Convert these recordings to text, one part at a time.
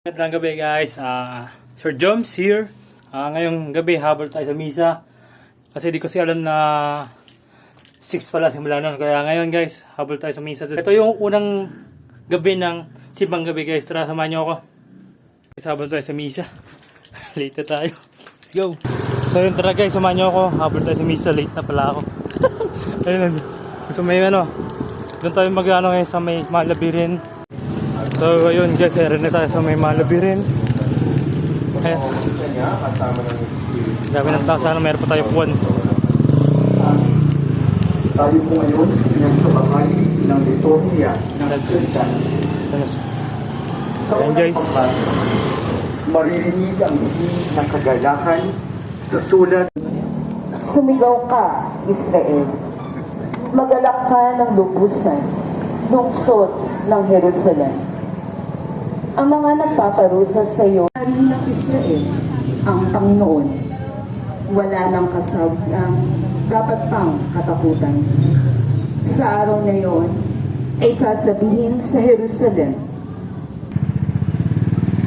Magandang gabi guys, Sir Joms here. Ngayong gabi habol tayo sa misa. Kasi di ko siya alam na 6 pala simula nun. Kaya ngayon guys, habol tayo sa misa. Ito yung unang gabi ng simbang gabi guys. Tara, samahan nyo ako. Habol tayo sa misa. Late na tayo. Let's go. So yun, tara guys, samahan nyo ako. Habol tayo sa misa, late na pala ako. Ayun, so may doon tayo mag-ano ngayon sa may Malabirin. So ayun guys, erin na tayo sa may Malabirin. Ayan. Dami ng tao, sana meron pa tayo puwan. Tayo po ngayon pinagsabahay ng liturhiya ng Kristyan. Ayan guys. Maririnig ang hingin ng kagalakan sa sulat. Sumigaw ka, Israel. Magalak ka ng lubusan, lungsod ng Jerusalem. Ang mga nagpaparusa sa iyo, hari ng Israel, ang Panginoon. Wala nang dapat pang katakutan. Sa araw na iyon, ay sasabihin sa Jerusalem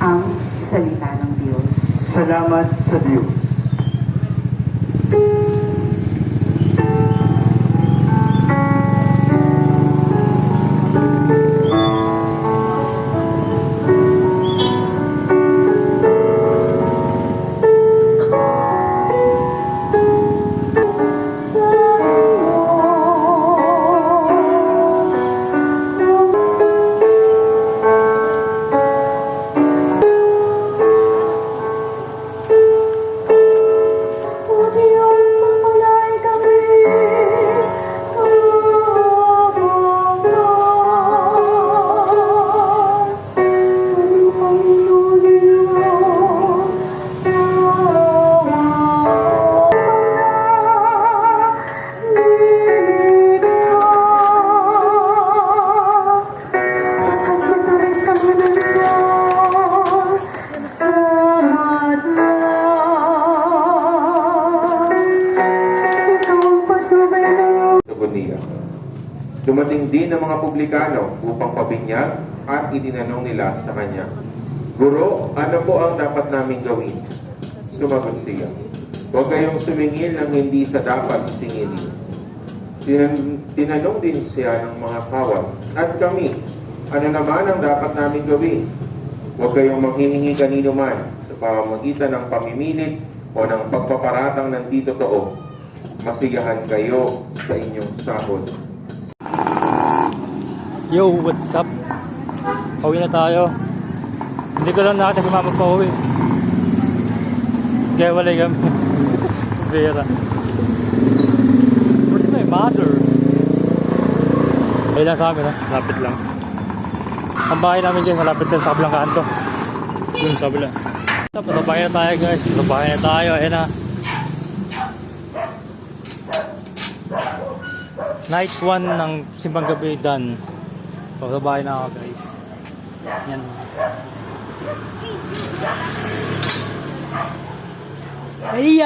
ang salita ng Diyos. Salamat sa Diyos. Dumating din ang mga publikano upang pabinyag at itinanong nila sa kanya, "Guro, ano po ang dapat naming gawin?" Sumagot siya, "Huwag kayong sumingil ng hindi sa dapat singilin." Tinanong din siya ng mga kawal, "At kami, ano naman ang dapat naming gawin?" "Huwag kayong manghihingi kanino man sa pamamagitan ng pamimilit o ng pagpaparatang ng di totoo. Masiyahan kayo sa inyong sahod." Yo, what's up? Pauwi na tayo. Hindi ko lang nakita si mama pa uwi. Kaya walay kami. Vera. Where's my mother? Ayun lang sa amin ha. Lapit lang. Ang bahay namin dyan, malapit lang sa kabilang kanto. Yung sa kabila. Patabayan na tayo guys. Patabayan na tayo. Ayan na. Night 1 ng simbang gabi done. Pagkabahay na ako guys. Yan. Ay!